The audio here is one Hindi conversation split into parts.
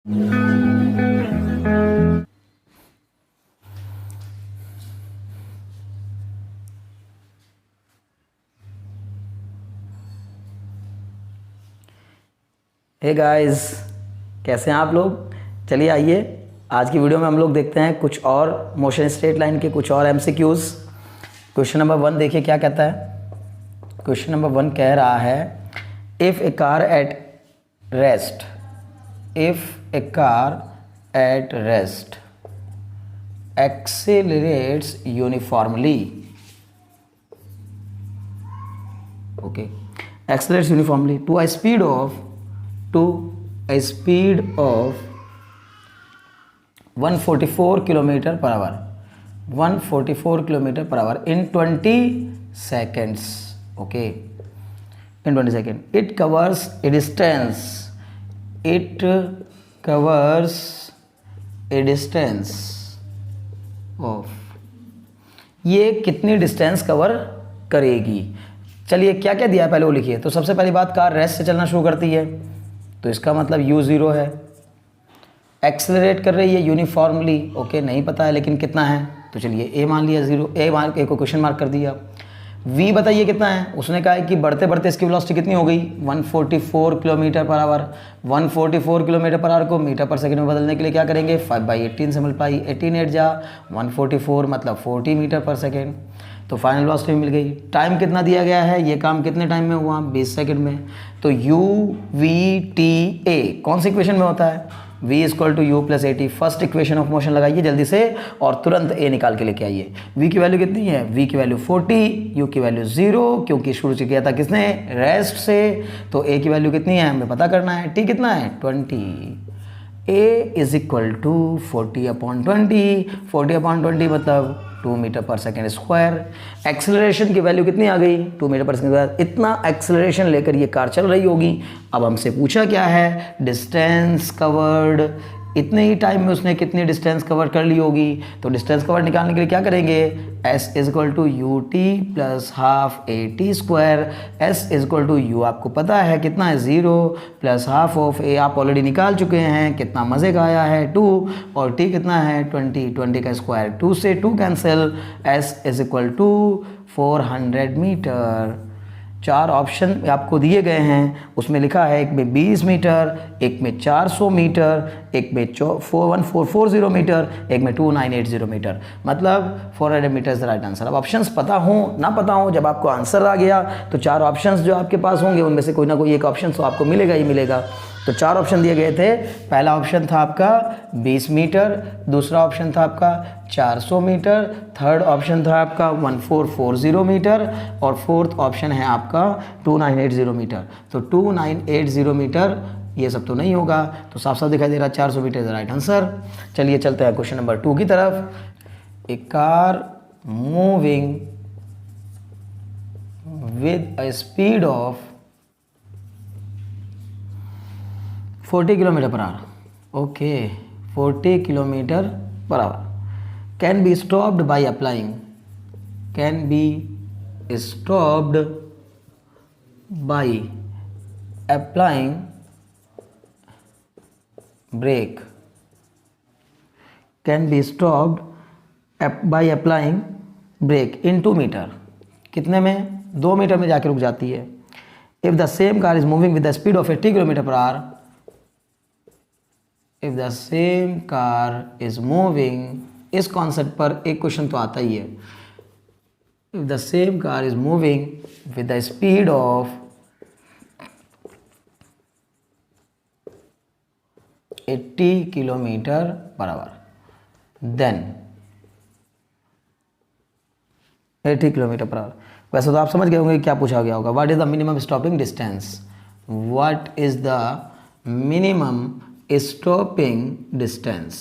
हे गाइस, कैसे हैं आप लोग। चलिए आइए आज की वीडियो में हम लोग देखते हैं कुछ और मोशन स्ट्रेट लाइन के कुछ और एमसीक्यूज। क्वेश्चन नंबर 1 देखिए क्या कहता है। क्वेश्चन नंबर 1 कह रहा है if A car at rest accelerates uniformly, okay, accelerates uniformly to a speed of 144 kilometer per hour, 144 kilometer per hour in 20 seconds, okay, in 20 seconds. It covers a distance of, ये कितनी डिस्टेंस कवर करेगी। चलिए क्या क्या दिया है पहले वो लिखिए। तो सबसे पहली बात, कार रेस्ट से चलना शुरू करती है तो इसका मतलब u0 है। एक्सेलरेट कर रही है यूनिफॉर्मली, ओके, नहीं पता है लेकिन कितना है, तो चलिए a मान लिया 0, a को क्वेश्चन मार्क कर दिया। v बताइए कितना है, उसने कहा है कि बढ़ते बढ़ते इसकी वेलोसिटी कितनी हो गई 144 kilometre per our. 144 kilometre per our को मीटर पर सेकंड में बदलने के लिए क्या करेंगे, 5/18 से मल्टीप्लाई, 18 8 जा 144 मतलब 40 मीटर पर सेकेंड। तो फाइनल वेलोसिटी मिल गई। टाइम कितना दिया गया है, ये काम कितने टाइम में हुआ, 20 सेकंड में। तो UVTA कौन सी इक्वेशन में होता है, v = u + at। First equation of motion लगाइए जल्दी से और तुरंत a निकाल के लेके आइए। v की वैल्यू कितनी है, v की वैल्यू 40, u की वैल्यू 0, क्योंकि शुरू से किया था किसने, रेस्ट से। तो a की वैल्यू कितनी है हमें पता करना है, t कितना है 20। a = 40/20, 40/20 मतलब 2 मीटर पर सेकेंड स्क्वायर। एक्सेलरेशन की वैल्यू कितनी आ गई, 2 मीटर पर सेकेंड स्क्वायर। इतना एक्सेलरेशन लेकर ये कार चल रही होगी। अब हमसे पूछा क्या है, डिस्टेंस कवर्ड, इतने ही टाइम में उसने कितनी डिस्टेंस कवर कर ली होगी। तो डिस्टेंस कवर निकालने के लिए क्या करेंगे, s = ut + ½ at²। s = u आपको पता है कितना है 0 + ½ ऑफ a आप ऑलरेडी निकाल चुके हैं, कितना मज़े का आया है 2, और t कितना है 20, 20 का स्क्वायर, 2 से 2 कैंसिल। s = 400 metre. 4 ऑप्शन आपको दिए गए हैं, उसमें लिखा है एक में 20 मीटर, एक में 400 मीटर, एक में 1440 मीटर, एक में 2980 मीटर, मतलब 400 metre is the right answer. अब ऑप्शंस पता हो ना पता हो, जब आपको आंसर आ गया तो 4 ऑप्शंस जो आपके पास होंगे उनमें से कोई ना कोई एक ऑप्शन तो आपको मिलेगा ही मिलेगा। तो 4 ऑप्शन दिए गए थे। पहला ऑप्शन था आपका 20 मीटर, दूसरा ऑप्शन था आपका 400 मीटर, थर्ड ऑप्शन था आपका 1440 मीटर, और फोर्थ ऑप्शन है आपका 2980 मीटर। तो 2980 मीटर ये सब तो नहीं होगा, तो साफ साफ दिखाई दे रहा 400 मीटर इज राइट आंसर। चलिए चलते हैं क्वेश्चन नंबर 2 की तरफ। A car moving with a speed of 40 kilometre per hour, okay, 40 kilometre per hour, can be stopped by applying, can be stopped by applying brake, can be stopped by applying brake in 2 metre. कितने में, 2 मीटर में जाके रुक जाती है। If the same car is moving with the speed of 80 kilometre per hour, if the same car is moving, इस कॉन्सेप्ट पर एक क्वेश्चन तो आता ही है। If the same car is moving with the speed of 80 kilometre per hour, then 80 kilometre per hour. वैसे तो आप समझ गए होंगे क्या पूछा गया होगा, what is the minimum stopping distance, what is the minimum stopping distance.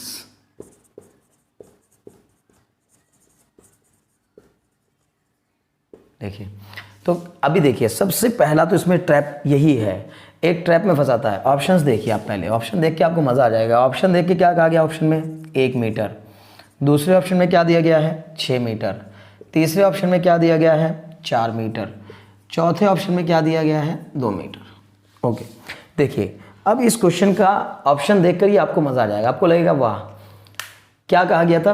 देखिए, तो अभी देखिए सबसे पहला तो इसमें ट्रैप यही है, एक ट्रैप में फंसाता है। ऑप्शंस देखिए आप, पहले ऑप्शन देख के आपको मज़ा आ जाएगा। ऑप्शन देख के क्या कहा गया ऑप्शन में, 1 मीटर, दूसरे ऑप्शन में क्या दिया गया है 6 मीटर, तीसरे ऑप्शन में क्या दिया गया है 4 मीटर, चौथे ऑप्शन में क्या दिया गया है 2 मीटर। ओके, देखिए अब इस क्वेश्चन का ऑप्शन देखकर ही आपको मज़ा आ जाएगा, आपको लगेगा वाह, क्या कहा गया था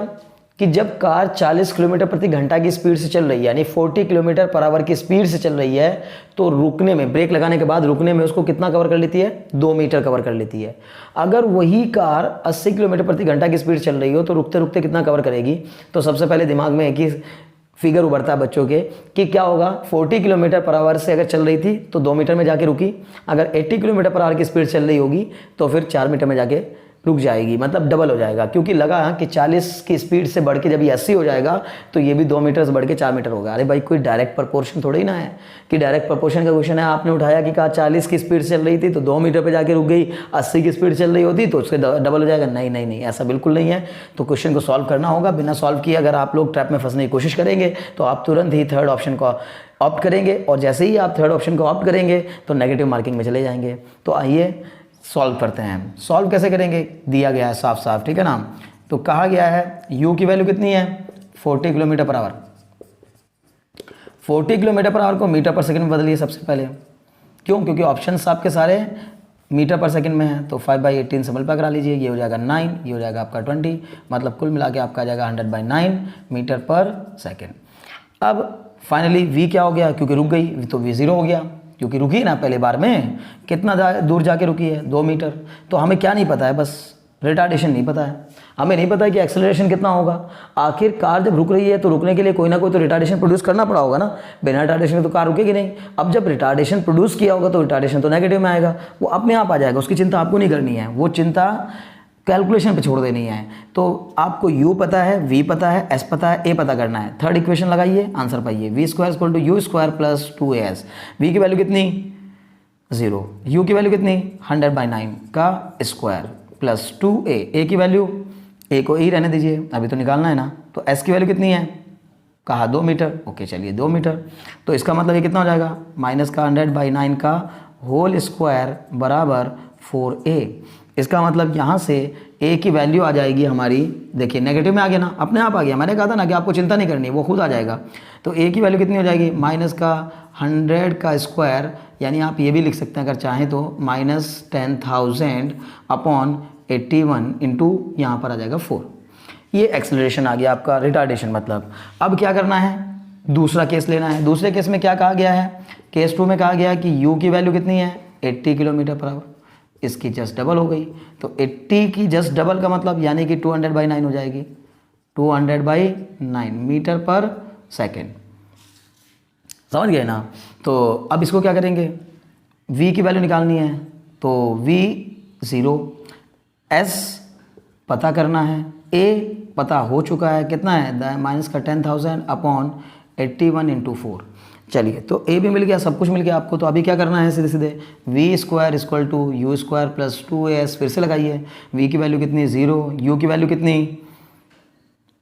कि जब कार 40 किलोमीटर प्रति घंटा की स्पीड से चल रही है, यानी 40 किलोमीटर पर आवर की स्पीड से चल रही है, तो रुकने में, ब्रेक लगाने के बाद रुकने में उसको कितना कवर कर लेती है, 2 मीटर कवर कर लेती है। अगर वही कार 80 किलोमीटर प्रति घंटा की स्पीड चल रही हो तो रुकते रुकते कितना कवर करेगी। तो सबसे पहले दिमाग में एक ही फिगर उभरता है बच्चों के कि क्या होगा, 40 किलोमीटर पर आवर से अगर चल रही थी तो 2 मीटर में जाके रुकी, अगर 80 किलोमीटर पर आवर की स्पीड चल रही होगी तो फिर 4 मीटर में जाके रुक जाएगी, मतलब डबल हो जाएगा। क्योंकि लगा कि 40 की स्पीड से बढ़ के जब ये 80 हो जाएगा तो ये भी 2 मीटर से बढ़ के 4 मीटर होगा। अरे भाई कोई डायरेक्ट प्रपोर्शन थोड़ी ना है कि डायरेक्ट प्रपोर्शन का क्वेश्चन है, आपने उठाया कि कहा 40 की स्पीड चल रही थी तो 2 मीटर पे जाके रुक गई, 80 की स्पीड चल रही होती तो उसके डबल हो जाएगा। नहीं नहीं नहीं, ऐसा बिल्कुल नहीं है। तो क्वेश्चन को सॉल्व करना होगा, बिना सॉल्व किए अगर आप लोग ट्रैप में फंसने की कोशिश करेंगे तो आप तुरंत ही थर्ड ऑप्शन को ऑप्ट करेंगे, और जैसे ही आप थर्ड ऑप्शन को ऑप्ट करेंगे तो नेगेटिव मार्किंग में चले जाएंगे। तो आइए सॉल्व करते हैं। सॉल्व कैसे करेंगे, दिया गया है साफ साफ, ठीक है ना। तो कहा गया है u की वैल्यू कितनी है, 40 kilometre per our. 40 kilometre per our को मीटर पर सेकंड में बदलिए सबसे पहले। क्यों, क्योंकि ऑप्शंस आपके सारे मीटर पर सेकंड में है। तो 5/18 से मल्टीप्लाई करा लीजिए, ये हो जाएगा 9, ये हो जाएगा आपका 20, मतलब कुल मिला के आपका आ जाएगा 100/9 मीटर पर सेकेंड। अब फाइनली v क्या हो गया, क्योंकि रुक गई तो v 0 हो गया, क्योंकि रुकी ना पहले बार में, कितना दूर जाके रुकी है, 2 मीटर। तो हमें क्या नहीं पता है, बस रिटार्डेशन नहीं पता है, हमें नहीं पता है कि एक्सेलरेशन कितना होगा। आखिर कार जब रुक रही है तो रुकने के लिए कोई ना कोई तो रिटार्डेशन प्रोड्यूस करना पड़ा होगा ना, बिना रिटार्डेशन के तो कार रुकेगी नहीं। अब जब रिटार्डेशन प्रोड्यूस किया होगा तो रिटार्डेशन तो नेगेटिव में आएगा, वो अपने आप आ जाएगा, उसकी चिंता आपको नहीं करनी है, वो चिंता कैलकुलेशन पे छोड़ देनी है। तो आपको u पता है, v पता है, s पता है, a पता करना है। थर्ड इक्वेशन लगाइए, आंसर पाइए। v² = u² + 2as। v की वैल्यू कितनी, 0। u की वैल्यू कितनी, 100/9 का स्क्वायर प्लस 2a। a की वैल्यू, a को ही रहने दीजिए, अभी तो निकालना है ना। तो s की वैल्यू कितनी है, कहा 2 मीटर। ओके चलिए 2 मीटर। तो इसका मतलब ये कितना हो जाएगा, माइनस का 100/9 का होल स्क्वायर बराबर 4a। इसका मतलब यहाँ से a की वैल्यू आ जाएगी हमारी, देखिए नेगेटिव में आ गया ना, अपने आप आ गया। मैंने कहा था ना कि आपको चिंता नहीं करनी है, वो खुद आ जाएगा। तो a की वैल्यू कितनी हो जाएगी, माइनस का 100 का स्क्वायर, यानी आप ये भी लिख सकते हैं अगर चाहें तो -10,000/81 इंटू यहाँ पर आ जाएगा 4। ये एक्सेलरेशन आ गया आपका, रिटार्डेशन मतलब। अब क्या करना है, दूसरा केस लेना है। दूसरे केस में क्या कहा गया है, केस 2 में कहा गया है कि u की वैल्यू कितनी है, 80 किलोमीटर पर आवर। इसकी जस्ट डबल हो गई, तो 80 की जस्ट डबल का मतलब यानी कि 200/9 हो जाएगी, 200/9 मीटर पर सेकेंड। समझ गए ना। तो अब इसको क्या करेंगे, v की वैल्यू निकालनी है, तो v 0, s पता करना है, a पता हो चुका है, कितना है, माइनस का 10,000/81 इंटू 4। चलिए तो a भी मिल गया, सब कुछ मिल गया आपको। तो अभी क्या करना है, सीधे सीधे v² = u² + 2as। फिर से लगाइए, v की वैल्यू कितनी, 0, u की वैल्यू कितनी,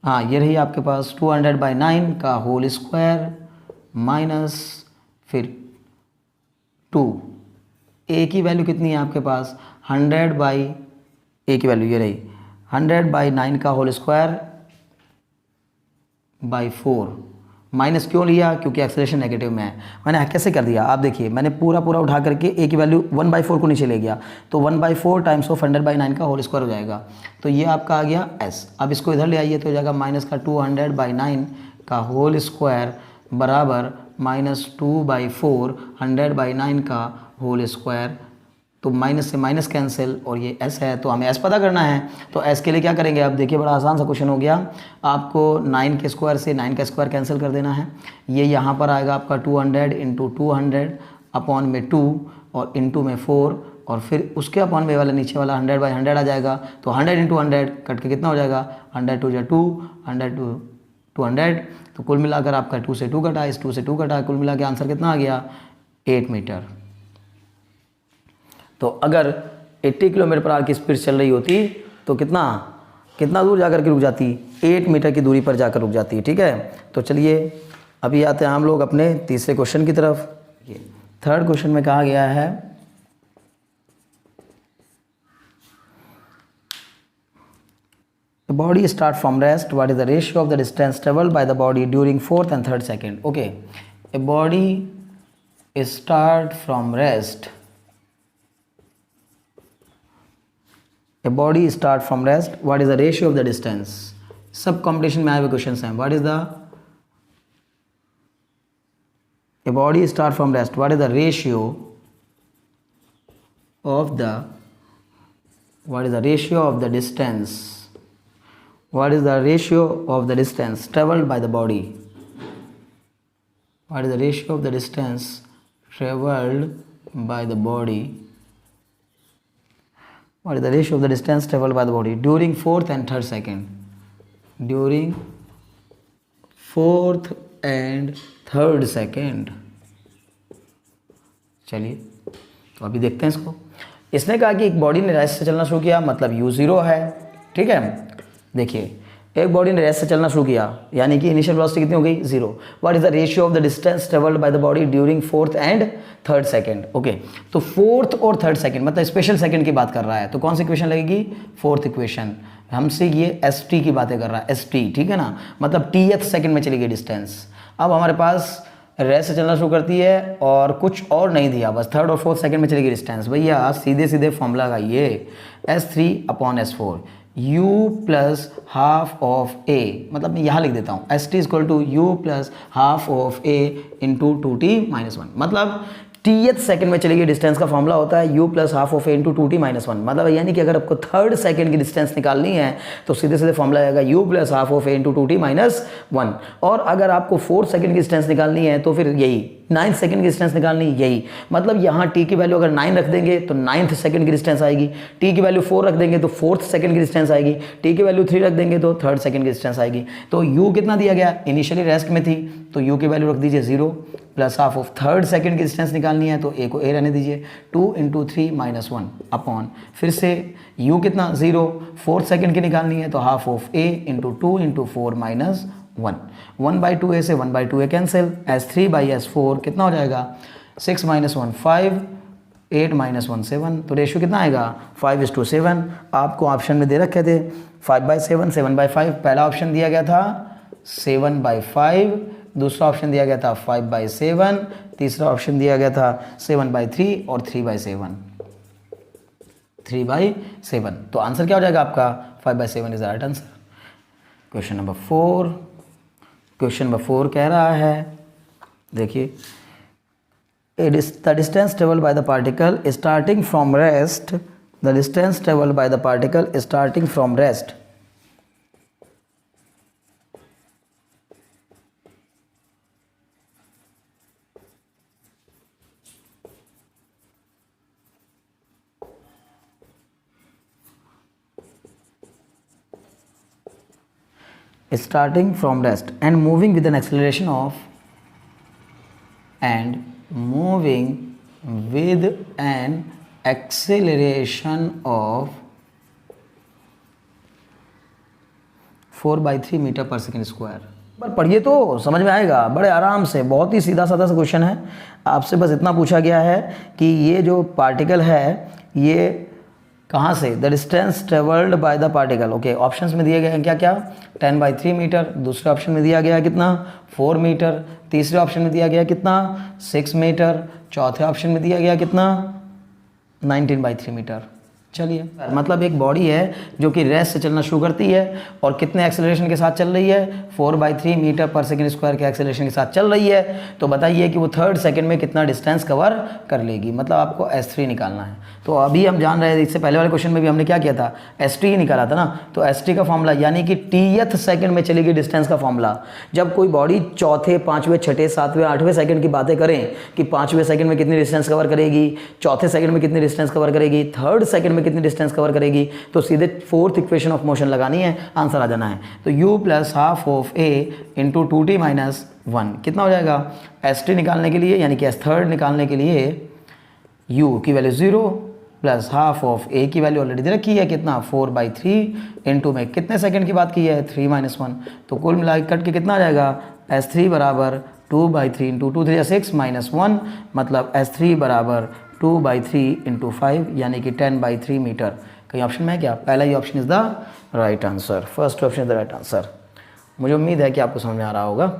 हाँ ये रही आपके पास 200/9 का होल स्क्वायर माइनस फिर 2। a की वैल्यू कितनी है आपके पास, 100/a की वैल्यू ये रही 100/9 का होल स्क्वायर बाई 4। माइनस क्यों लिया, क्योंकि एक्सेलरेशन नेगेटिव में है। मैंने कैसे कर दिया, आप देखिए, मैंने पूरा उठा करके a की वैल्यू 1/4 को नीचे ले गया, तो 1/4 टाइम्स ऑफ 100/9 का होल स्क्वायर हो जाएगा। तो ये आपका आ गया s। अब इसको इधर ले आइए तो हो जाएगा माइनस का 200/9 का होल स्क्वायर बराबर -2/4 100/9 का होल स्क्वायर। तो माइनस से माइनस कैंसिल, और ये s है तो हमें s पता करना है। तो s के लिए क्या करेंगे, अब देखिए बड़ा आसान सा क्वेश्चन हो गया। आपको 9 के स्क्वायर से 9 का स्क्वायर कैंसिल कर देना है। ये यहाँ पर आएगा आपका 200 इंटू 200 अपॉन में 2 और इंटू में 4, और फिर उसके अपॉन में वाला नीचे वाला 100/100 आ जाएगा। तो 100 इंटू 100 कट के कितना हो जाएगा, 100 2 2, 100 200। तो कुल मिलाकर आपका 2 से 2 कटा, इस 2 से 2 कटा, कुल मिला के आंसर कितना आ गया, 8 मीटर। तो अगर 80 किलोमीटर पर आवर की स्पीड चल रही होती तो कितना दूर जाकर के रुक जाती, 8 मीटर की दूरी पर जाकर रुक जाती। ठीक है, तो चलिए अभी आते हैं हम लोग अपने तीसरे क्वेश्चन की तरफ। थर्ड क्वेश्चन में कहा गया है The body start from rest. What is the ratio of the distance traveled by the body during 4th and 3rd second? Okay, a body start from rest a body start from rest, what is the ratio of the distance. सब कॉम्पिटिशन में आए हुए क्वेश्चन हैं। What is the a body start from rest, what is the ratio of the what is the ratio of the distance, what is the ratio of the distance traveled by the body, what is the ratio of the distance traveled by the body, what is the ratio of the distance traveled by the body during 4th and 3rd second, during 4th and 3rd second। चलिए तो अभी देखते हैं इसको। इसने कहा कि एक बॉडी ने रेस्ट से चलना शुरू किया, मतलब u0 है, ठीक है। देखिए एक बॉडी ने रेस्ट से चलना शुरू किया यानी कि इनिशियल वेलोसिटी कितनी हो गई 0। What is the ratio of the distance travelled by the body during 4th and 3rd second. Okay तो 4th और 3rd सेकंड मतलब स्पेशल सेकंड की बात कर रहा है, तो कौन सी इक्वेशन लगेगी 4th इक्वेशन। हमसे ये st की बातें कर रहा है, st, ठीक है ना, मतलब tth सेकंड में चली गई डिस्टेंस। अब हमारे पास रेस्ट से चलना शुरू करती है और कुछ और नहीं दिया, बस 3rd और 4th सेकंड में चलेगी डिस्टेंस। भैया सीधे सीधे फॉर्मूला का ये S3/S4 u plus half of a, मतलब मैं यहाँ लिख देता हूँ ST = u plus half of a into 2t-1, मतलब tth सेकंड में चलेगी डिस्टेंस का फॉर्मूला होता है u plus half of a into 2t-1। मतलब यानी कि अगर आपको 3rd सेकंड की डिस्टेंस निकालनी है तो सीधे सीधे फॉर्मूला आएगा u plus half of a into 2t-1। और अगर आपको 4th सेकंड की डिस्टेंस निकालनी है तो फिर यही 9th सेकंड की डिस्टेंस निकालनी यही, मतलब यहाँ t की वैल्यू अगर 9 रख देंगे तो 9th सेकंड की डिस्टेंस आएगी, t की वैल्यू 4 रख देंगे तो 4th सेकंड की डिस्टेंस आएगी, t की वैल्यू 3 रख देंगे तो 3rd सेकंड की डिस्टेंस आएगी। तो u कितना दिया गया, इनिशियली रेस्ट में थी तो u की वैल्यू रख दीजिए 0 plus half of 3rd second की डिस्टेंस निकालनी है तो a को a रहने दीजिए 2 × 3-1 अपॉन फिर से u कितना 0, 4th सेकंड की निकालनी है तो half of a into 2 × 4-1, 1/2a से 1/2a कैंसिल, S3/S4 कितना हो जाएगा 6 - 1 5, 8 - 1 7, तो रेशियो कितना आएगा 5:7। आपको ऑप्शन में दे रखे थे 5/7, 7/5, पहला ऑप्शन दिया गया था 7/5, दूसरा ऑप्शन दिया गया था 5/7, तीसरा ऑप्शन दिया गया था 7/3 और 3/7, 3/7। तो आंसर क्या हो जाएगा आपका 5/7 is the right answer. Question number 4, question number 4 कह रहा है, देखिए the distance travelled by the particle starting from rest, the distance travelled by the particle starting from rest starting from rest and moving with an acceleration of 4/3 metre पर सेकेंड स्क्वायर। पर पढ़िए तो समझ में आएगा बड़े आराम से, बहुत ही सीधा साधा सा क्वेश्चन है। आपसे बस इतना पूछा गया है कि ये जो पार्टिकल है ये कहाँ से, the distance travelled by the particle. Okay options में दिए गए हैं क्या क्या 10/3 मीटर, दूसरे ऑप्शन में दिया गया कितना 4 मीटर, तीसरे ऑप्शन में दिया गया कितना 6 मीटर, चौथे ऑप्शन में दिया गया कितना 19/3 मीटर। चलिए मतलब एक बॉडी है जो कि रेस्ट से चलना शुरू करती है और कितने एक्सेलरेशन के साथ चल रही है 4/3 मीटर पर सेकेंड स्क्वायर के एक्सेलरेशन के साथ चल रही है। तो बताइए कि वो 3rd सेकंड में कितना डिस्टेंस कवर कर लेगी, मतलब आपको S3 निकालना है। तो अभी हम जान रहे हैं, इससे पहले वाले क्वेश्चन में भी हमने क्या किया था ST ही निकाला था ना, तो ST का फॉर्मूला यानी कि tth सेकंड में चलेगी डिस्टेंस का फॉर्मूला। जब कोई बॉडी चौथे 5वें 6ठे 7वें 8वें सेकंड की बातें करें कि 5वें सेकंड में कितनी डिस्टेंस कवर करेगी, चौथे सेकंड में कितनी डिस्टेंस कवर करेगी, 3rd सेकंड में कितनी डिस्टेंस कवर करेगी, तो सीधे 4th इक्वेशन ऑफ मोशन लगानी है, आंसर आ जाना है। तो u plus half of a into 2t-1 कितना हो जाएगा ST निकालने के लिए यानी कि S3 निकालने के लिए u की value 0 plus half of a की वैल्यू ऑलरेडी दे रखी है कितना 4/3 इंटू में कितने सेकंड की बात की है 3-1, तो कुल मिला कट के कितना आ जाएगा S3 बराबर 2/3 इंटू 2 3 6 -1, मतलब S3 बराबर 2/3 इंटू 5 यानी कि 10/3 मीटर। कहीं ऑप्शन में है क्या, पहला ही option is the right answer, first option is the right answer. मुझे उम्मीद है कि आपको समझ में आ रहा होगा।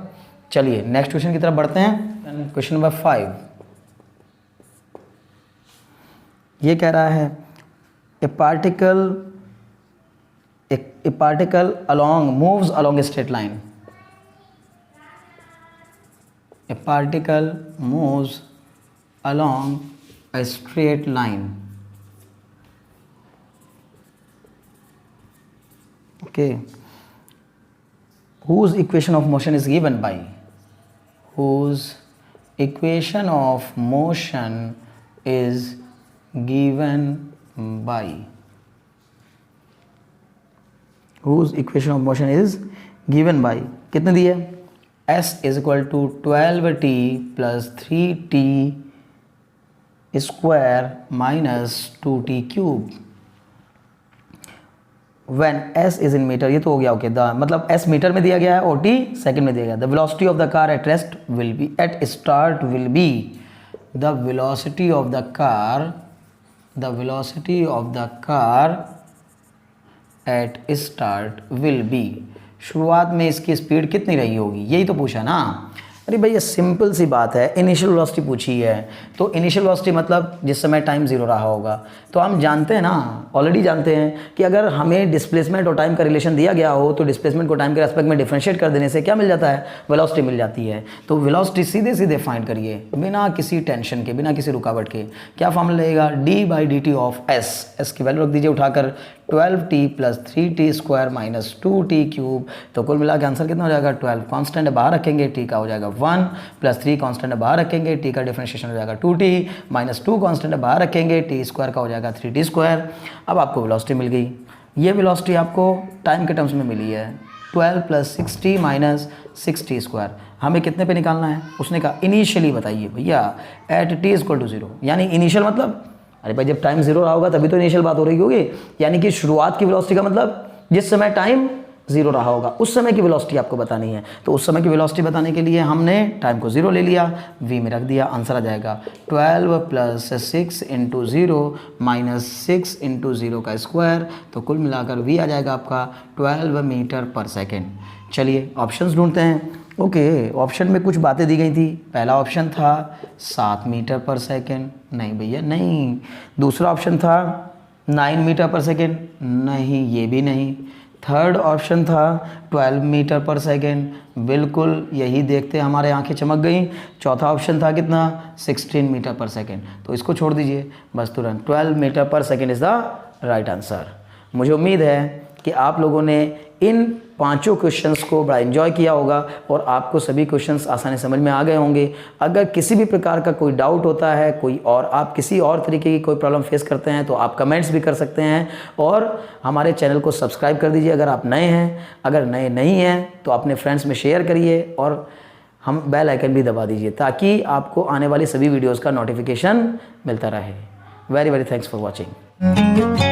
चलिए नेक्स्ट क्वेश्चन की तरफ बढ़ते हैं। क्वेश्चन नंबर 5 ये कह रहा है ए particle A particle moves along a straight line. A particle moves along a straight line. Okay. Whose equation of motion is given by? Whose equation of motion is given by? Whose equation of motion is given by? कितने दिए? S is equal to 12t plus 3t square minus 2t cube. When S is in meter, ये तो हो गया ओके मतलब S मीटर में दिया गया है और T सेकंड में दिया गया. The velocity of the car at rest will be at start will be the velocity of the car at start will be. शुरुआत में इसकी स्पीड कितनी रही होगी, यही तो पूछा ना. अरे भैया सिंपल सी बात है, इनिशियल वेलोसिटी पूछी है तो इनिशियल वेलोसिटी मतलब जिस समय टाइम ज़ीरो रहा होगा. तो हम जानते हैं ना, ऑलरेडी जानते हैं कि अगर हमें डिस्प्लेसमेंट और टाइम का रिलेशन दिया गया हो तो डिस्प्लेसमेंट को टाइम के रेस्पेक्ट में डिफरेंशिएट कर देने से क्या मिल जाता है, वेलोसिटी मिल जाती है. तो वेलोसिटी सीधे सीधे फाइंड करिए बिना किसी टेंशन के, बिना किसी रुकावट के. क्या फॉर्मूला लगेगा, d/dt ऑफ s की वैल्यू रख दीजिए उठाकर 12t plus 3t square minus 2t cube. तो कुल मिला के आंसर कितना हो जाएगा, 12 कांस्टेंट बाहर रखेंगे, t का हो जाएगा 1 प्लस 3 कांस्टेंट बाहर रखेंगे, t का डिफरेंशिएशन हो जाएगा 2t माइनस 2 कांस्टेंट बाहर रखेंगे, t स्क्वायर का हो जाएगा 3t स्क्वायर. अब आपको वेलोसिटी मिल गई. ये वेलोसिटी आपको टाइम के टर्म्स में मिली है 12 plus 6t minus 6t square. हमें कितने पे निकालना है, उसने कहा इनिशियली बताइए भैया एट t इक्वल टू 0. यानी इनिशियल मतलब अरे भाई जब टाइम जीरो रहा होगा तभी तो इनिशियल बात हो रही होगी. यानी कि शुरुआत की वेलोसिटी का मतलब जिस समय टाइम जीरो रहा होगा उस समय की वेलोसिटी आपको बतानी है. तो उस समय की वेलोसिटी बताने के लिए हमने टाइम को जीरो ले लिया, v में रख दिया, आंसर आ जाएगा 12 प्लस 6 इंटू 0 माइनस 6 इंटू 0 का स्क्वायर. तो कुल मिलाकर v आ जाएगा आपका 12 मीटर पर सेकेंड. चलिए ऑप्शंस ढूंढते हैं. ओके ऑप्शन में कुछ बातें दी गई थी. पहला ऑप्शन था 7 मीटर पर सेकेंड, नहीं भैया नहीं. दूसरा ऑप्शन था 9 मीटर पर सेकेंड, नहीं ये भी नहीं. थर्ड ऑप्शन था 12 मीटर पर सेकेंड, बिल्कुल यही देखते हमारे आंखें चमक गई. चौथा ऑप्शन था कितना, 16 मीटर पर सेकेंड. तो इसको छोड़ दीजिए बस तुरंत 12 मीटर पर second is the right answer. मुझे उम्मीद है कि आप लोगों ने इन पांचों क्वेश्चंस को बड़ा एंजॉय किया होगा और आपको सभी क्वेश्चंस आसानी समझ में आ गए होंगे. अगर किसी भी प्रकार का कोई डाउट होता है, कोई और आप किसी और तरीके की कोई प्रॉब्लम फेस करते हैं तो आप कमेंट्स भी कर सकते हैं. और हमारे चैनल को सब्सक्राइब कर दीजिए अगर आप नए हैं. अगर नए नहीं हैं तो अपने फ्रेंड्स में शेयर करिए और हम बेल आइकन भी दबा दीजिए ताकि आपको आने वाली सभी वीडियोज़ का नोटिफिकेशन मिलता रहे. Very very thanks for watching.